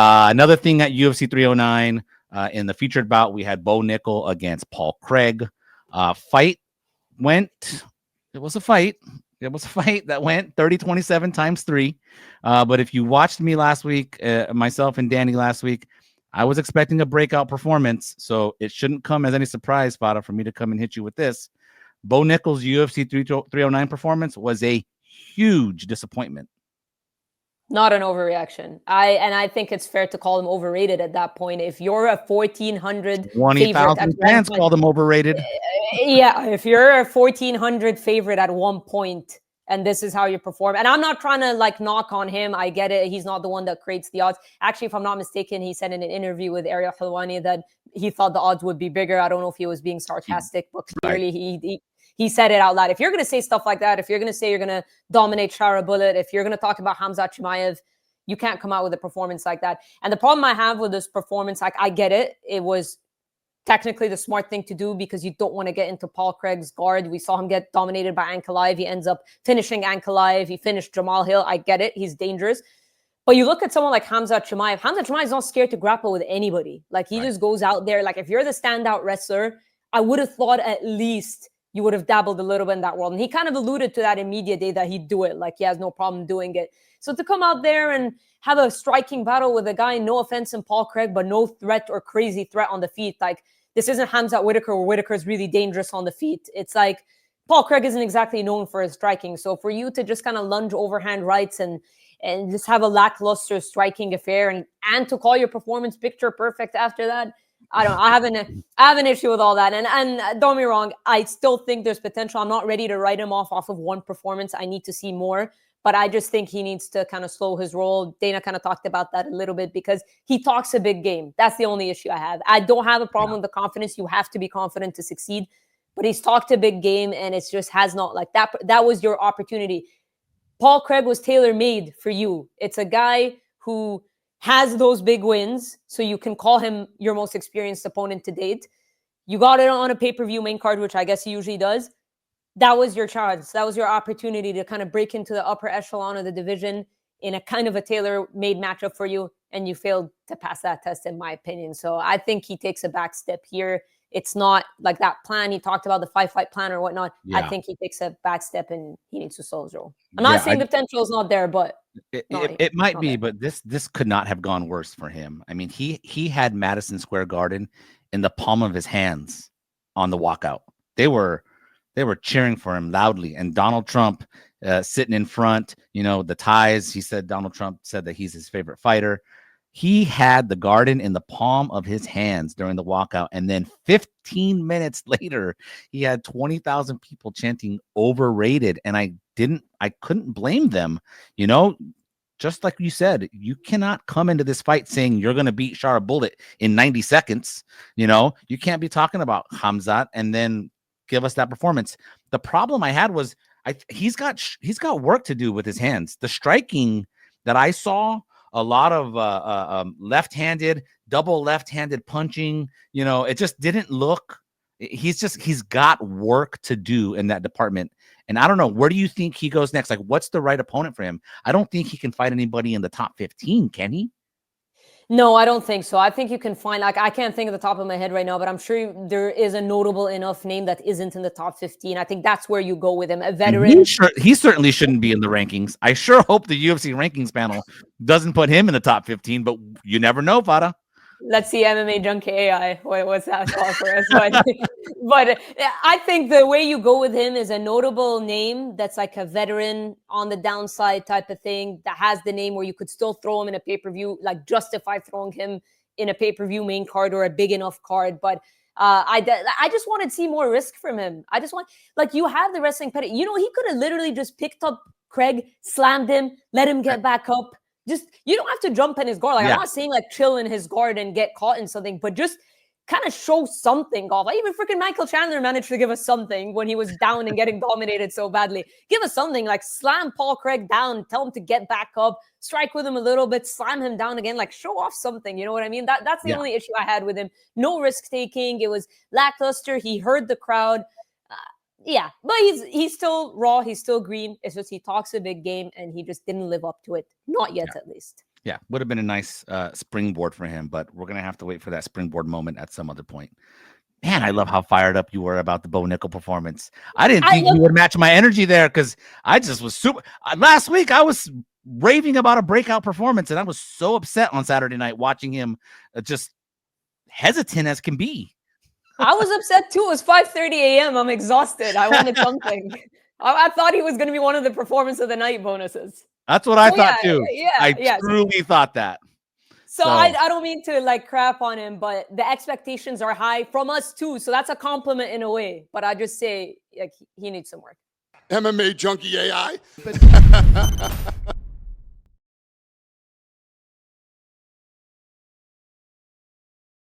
Another thing at UFC 309, in the featured bout, we had Bo Nickal against Paul Craig. Fight went, it was a fight. It was a fight that went 30-27 times 3. But if you watched me last week, myself and Danny last week, I was expecting a breakout performance. So it shouldn't come as any surprise, Farah, for me to come and hit you with this. Bo Nickal's UFC 309 performance was a huge disappointment. Not an overreaction. I think it's fair to call him overrated at that point. If you're a 1,400 20,000 fans called him overrated. Yeah, if you're a 1,400 favorite at one point, and this is how you perform. And I'm not trying to like knock on him. I get it. He's not the one that creates the odds. Actually, if I'm not mistaken, he said in an interview with Ariel Helwani that he thought the odds would be bigger. I don't know if he was being sarcastic, but clearly he said it out loud. If you're going to say stuff like that, if you're going to say you're going to dominate Shara Bullet, if you're going to talk about Khamzat Chimaev, you can't come out with a performance like that. And the problem I have with this performance, like I get it. It was technically the smart thing to do because you don't want to get into Paul Craig's guard. We saw him get dominated by Ankalaev. He ends up finishing Ankalaev. He finished Jamal Hill. I get it. He's dangerous. But you look at someone like Khamzat Chimaev. Khamzat Chimaev is not scared to grapple with anybody. Like he just goes out there. Like if you're the standout wrestler, I would have thought at least you would have dabbled a little bit in that world. And he kind of alluded to that in media day that he'd do it. Like he has no problem doing it. So to come out there and have a striking battle with a guy, no offense in Paul Craig, but no threat or crazy threat on the feet. Like this isn't Khamzat Whitaker where Whitaker is really dangerous on the feet. It's like Paul Craig isn't exactly known for his striking. So for you to just kind of lunge overhand rights and just have a lackluster striking affair and to call your performance picture perfect after that, I don't know. I have an issue with all that. And don't get me wrong, I still think there's potential. I'm not ready to write him off of one performance. I need to see more. But I just think he needs to kind of slow his roll. Dana kind of talked about that a little bit because he talks a big game. That's the only issue I have. I don't have a problem with the confidence. You have to be confident to succeed. But he's talked a big game and it just has not like that. That was your opportunity. Paul Craig was tailor-made for you. It's a guy who has those big wins, so you can call him your most experienced opponent to date. You got it on a pay-per-view main card, which I guess he usually does. That was your chance. That was your opportunity to kind of break into the upper echelon of the division in a kind of a tailor-made matchup for you, and you failed to pass that test, in my opinion. So I think he takes a back step here. It's not like that plan. He talked about the 5-fight plan or whatnot. Yeah. I think he takes a back step and he needs to slow his roll. I'm not saying the potential is not there, but it might be. But this could not have gone worse for him. I mean, he had Madison Square Garden in the palm of his hands on the walkout. They were cheering for him loudly, and Donald Trump sitting in front. You know, the ties. He said Donald Trump said that he's his favorite fighter. He had the Garden in the palm of his hands during the walkout. And then 15 minutes later, he had 20,000 people chanting overrated. And I couldn't blame them. You know, just like you said, you cannot come into this fight saying you're going to beat Shara Bullet in 90 seconds. You know, you can't be talking about Khamzat and then give us that performance. The problem I had was he's got work to do with his hands. The striking that I saw, a lot of left-handed, double left-handed punching. You know, it just didn't look. He's got work to do in that department. And I don't know, where do you think he goes next? Like, what's the right opponent for him? I don't think he can fight anybody in the top 15, can he? No, I don't think so. I think you can find, like, I can't think of the top of my head right now, but I'm sure there is a notable enough name that isn't in the top 15. I think that's where you go with him. A veteran. He certainly shouldn't be in the rankings. I sure hope the UFC rankings panel doesn't put him in the top 15, but you never know, Farah. Let's see MMA Junkie AI. What's that called for us? But I think the way you go with him is a notable name that's like a veteran on the downside type of thing that has the name where you could still throw him in a pay-per-view, like justify throwing him in a pay-per-view main card or a big enough card. But I just want to see more risk from him. I just want, like, you have the wrestling pedigree. You know, he could have literally just picked up Craig, slammed him, let him get back up. Just, you don't have to jump in his guard. Like, I'm not saying like chill in his guard and get caught in something, but just kind of show something off. Like, even freaking Michael Chandler managed to give us something when he was down and getting dominated so badly. Give us something, like slam Paul Craig down, tell him to get back up, strike with him a little bit, slam him down again, like show off something. You know what I mean? That's the only issue I had with him. No risk taking. It was lackluster. He heard the crowd. Yeah, but he's still raw. He's still green. It's just he talks a big game, and he just didn't live up to it. Not yet, at least. Yeah, would have been a nice springboard for him, but we're gonna have to wait for that springboard moment at some other point. Man, I love how fired up you were about the Bo Nickal performance. I didn't think you would match my energy there because I just was super. Last week, I was raving about a breakout performance, and I was so upset on Saturday night watching him just hesitant as can be. I was upset too. It was 5:30 a.m. I'm exhausted. I wanted something. I thought he was going to be one of the performance of the night bonuses. That's what I thought too. I truly thought that. So I don't mean to like crap on him, but the expectations are high from us too. So that's a compliment in a way. But I just say like he needs some work. MMA Junkie AI.